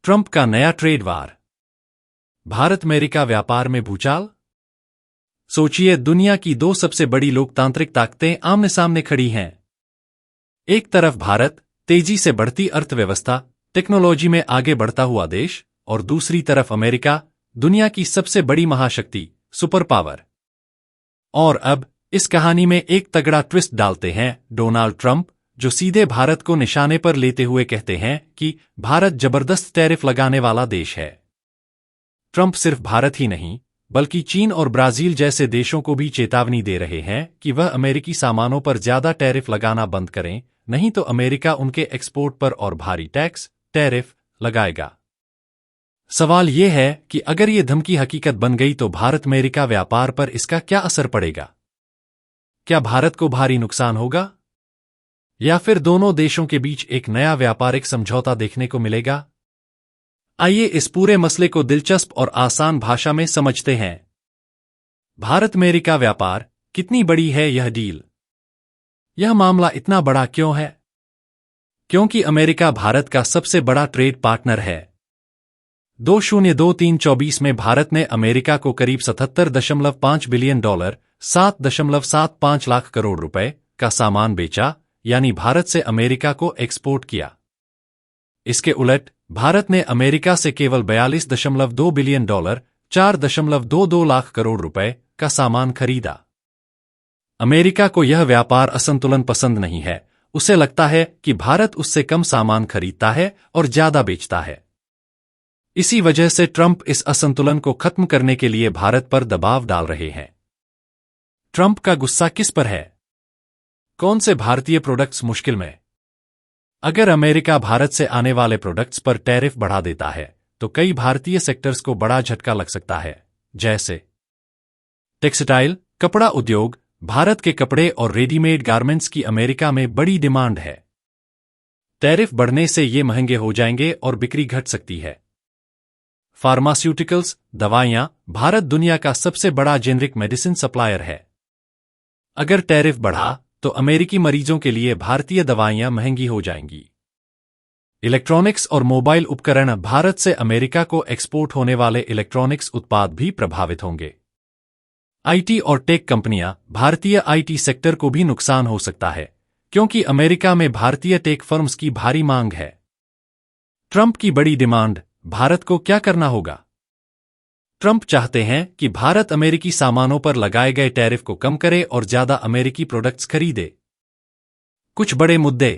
Trump का नया trade war. Bharat America व्यापार में भूचाल। सोचिए, दुनिया की दो सबसे बड़ी लोकतांत्रिक ताकतें आमने सामने खड़ी हैं। एक तरफ भारत, तेजी से बढ़ती अर्थव्यवस्था, टेक्नोलॉजी में आगे बढ़ता हुआ देश, और दूसरी तरफ अमेरिका, दुनिया की सबसे बड़ी महाशक्ति, सुपर पावर। और अब इस कहानी में एक तगड़ा ट्विस्ट डालते हैं डोनाल्ड ट्रंप, जो सीधे भारत को निशाने पर लेते हुए कहते हैं कि भारत जबरदस्त टैरिफ लगाने वाला देश है। ट्रंप सिर्फ भारत ही नहीं, बल्कि चीन और ब्राजील जैसे देशों को भी चेतावनी दे रहे हैं कि वह अमेरिकी सामानों पर ज्यादा टैरिफ लगाना बंद करें, नहीं तो अमेरिका उनके एक्सपोर्ट पर और भारी टैक्स, टैरिफ लगाएगा। सवाल यह है कि अगर ये धमकी हकीकत बन गई तो भारत अमेरिका व्यापार पर इसका क्या असर पड़ेगा? क्या भारत को भारी नुकसान होगा, या फिर दोनों देशों के बीच एक नया व्यापारिक समझौता देखने को मिलेगा? आइए इस पूरे मसले को दिलचस्प और आसान भाषा में समझते हैं। भारत अमेरिका व्यापार, कितनी बड़ी है यह डील? यह मामला इतना बड़ा क्यों है? क्योंकि अमेरिका भारत का सबसे बड़ा ट्रेड पार्टनर है। 2023-24 में भारत ने अमेरिका को करीब $77.5 बिलियन, $7.75 लाख करोड़ रुपए का सामान बेचा, यानी भारत से अमेरिका को एक्सपोर्ट किया। इसके उलट भारत ने अमेरिका से केवल $42.2 बिलियन, $4.22 लाख करोड़ रुपए का सामान खरीदा। अमेरिका को यह व्यापार असंतुलन पसंद नहीं है। उसे लगता है कि भारत उससे कम सामान खरीदता है और ज्यादा बेचता है। इसी वजह से ट्रंप इस असंतुलन को खत्म करने के लिए भारत पर दबाव डाल रहे हैं। ट्रंप का गुस्सा किस पर है? कौन से भारतीय प्रोडक्ट्स मुश्किल में? अगर अमेरिका भारत से आने वाले प्रोडक्ट्स पर टैरिफ बढ़ा देता है तो कई भारतीय सेक्टर्स को बड़ा झटका लग सकता है, जैसे टेक्सटाइल, कपड़ा उद्योग। भारत के कपड़े और रेडीमेड गारमेंट्स की अमेरिका में बड़ी डिमांड है। टैरिफ बढ़ने से ये महंगे हो जाएंगे और बिक्री घट सकती है। फार्मास्यूटिकल्स, दवाइयां। भारत दुनिया का सबसे बड़ा जेनरिक मेडिसिन सप्लायर है। अगर टैरिफ बढ़ा तो अमेरिकी मरीजों के लिए भारतीय दवाइयां महंगी हो जाएंगी। इलेक्ट्रॉनिक्स और मोबाइल उपकरण। भारत से अमेरिका को एक्सपोर्ट होने वाले इलेक्ट्रॉनिक्स उत्पाद भी प्रभावित होंगे। आईटी और टेक कंपनियां। भारतीय आईटी सेक्टर को भी नुकसान हो सकता है, क्योंकि अमेरिका में भारतीय टेक फर्म्स की भारी मांग है। ट्रंप की बड़ी डिमांड। भारत को क्या करना होगा? ट्रंप चाहते हैं कि भारत अमेरिकी सामानों पर लगाए गए टैरिफ को कम करे और ज्यादा अमेरिकी प्रोडक्ट्स खरीदे। कुछ बड़े मुद्दे।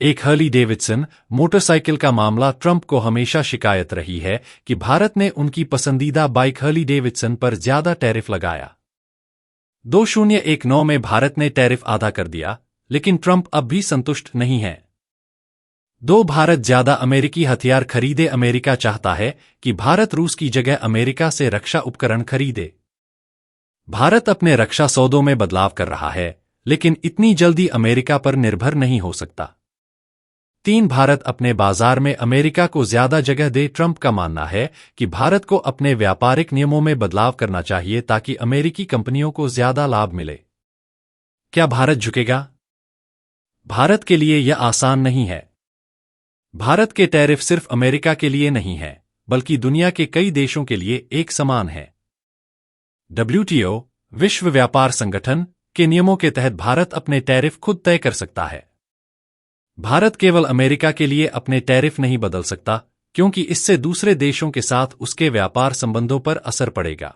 एक हार्ली डेविडसन मोटरसाइकिल का मामला। ट्रंप को हमेशा शिकायत रही है कि भारत ने उनकी पसंदीदा बाइक हार्ली डेविडसन पर ज्यादा टैरिफ लगाया। 2019 में भारत ने टैरिफ आधा कर दिया, लेकिन ट्रंप अब भी संतुष्ट नहीं है। भारत ज्यादा अमेरिकी हथियार खरीदे। अमेरिका चाहता है कि भारत रूस की जगह अमेरिका से रक्षा उपकरण खरीदे। भारत अपने रक्षा सौदों में बदलाव कर रहा है, लेकिन इतनी जल्दी अमेरिका पर निर्भर नहीं हो सकता। भारत अपने बाजार में अमेरिका को ज्यादा जगह दे। ट्रंप का मानना है कि भारत को अपने व्यापारिक नियमों में बदलाव करना चाहिए ताकि अमेरिकी कंपनियों को ज्यादा लाभ मिले। क्या भारत झुकेगा? भारत के लिए यह आसान नहीं है। भारत के टैरिफ सिर्फ अमेरिका के लिए नहीं है, बल्कि दुनिया के कई देशों के लिए एक समान है। WTO, विश्व व्यापार संगठन के नियमों के तहत भारत अपने टैरिफ खुद तय कर सकता है। भारत केवल अमेरिका के लिए अपने टैरिफ नहीं बदल सकता, क्योंकि इससे दूसरे देशों के साथ उसके व्यापार संबंधों पर असर पड़ेगा।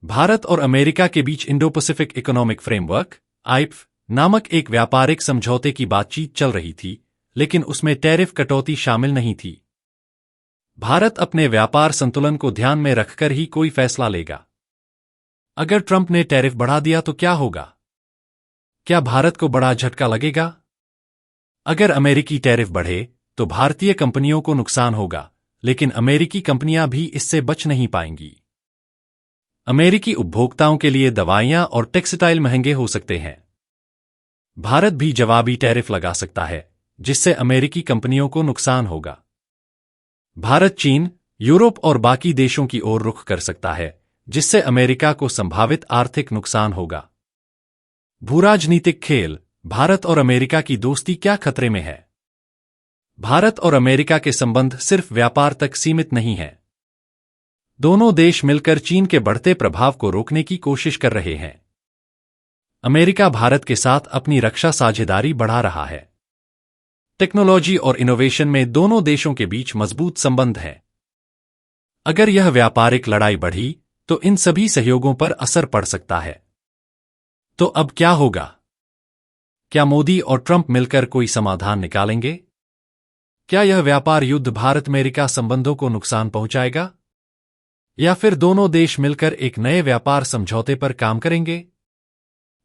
भारत और अमेरिका के बीच Indo Pacific economic framework (IPF) नामक एक व्यापारिक समझौते की बातचीत चल रही थी, लेकिन उसमें टैरिफ कटौती शामिल नहीं थी। भारत अपने व्यापार संतुलन को ध्यान में रखकर ही कोई फैसला लेगा। अगर ट्रंप ने टैरिफ बढ़ा दिया तो क्या होगा? क्या भारत को बड़ा झटका लगेगा? अगर अमेरिकी टैरिफ बढ़े तो भारतीय कंपनियों को नुकसान होगा, लेकिन अमेरिकी कंपनियां भी इससे बच नहीं पाएंगी। अमेरिकी उपभोक्ताओं के लिए दवाइयां और टेक्सटाइल महंगे हो सकते हैं। भारत भी जवाबी टैरिफ लगा सकता है, जिससे अमेरिकी कंपनियों को नुकसान होगा। भारत चीन, यूरोप और बाकी देशों की ओर रुख कर सकता है, जिससे अमेरिका को संभावित आर्थिक नुकसान होगा। भूराजनीतिक खेल। भारत और अमेरिका की दोस्ती क्या खतरे में है? भारत और अमेरिका के संबंध सिर्फ व्यापार तक सीमित नहीं हैं। दोनों देश मिलकर चीन के बढ़ते प्रभाव को रोकने की कोशिश कर रहे हैं। अमेरिका भारत के साथ अपनी रक्षा साझेदारी बढ़ा रहा है। टेक्नोलॉजी और इनोवेशन में दोनों देशों के बीच मजबूत संबंध है। अगर यह व्यापारिक लड़ाई बढ़ी तो इन सभी सहयोगों पर असर पड़ सकता है। तो अब क्या होगा? क्या मोदी और ट्रंप मिलकर कोई समाधान निकालेंगे? क्या यह व्यापार युद्ध भारत अमेरिका संबंधों को नुकसान पहुंचाएगा? या फिर दोनों देश मिलकर एक नए व्यापार समझौते पर काम करेंगे?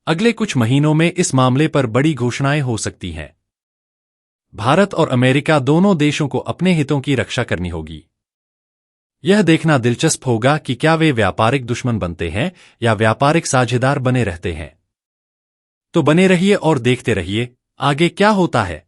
अगले कुछ महीनों में इस मामले पर बड़ी घोषणाएं हो सकती हैं। भारत और अमेरिका दोनों देशों को अपने हितों की रक्षा करनी होगी। यह देखना दिलचस्प होगा कि क्या वे व्यापारिक दुश्मन बनते हैं या व्यापारिक साझेदार बने रहते हैं। तो बने रहिए और देखते रहिए आगे क्या होता है।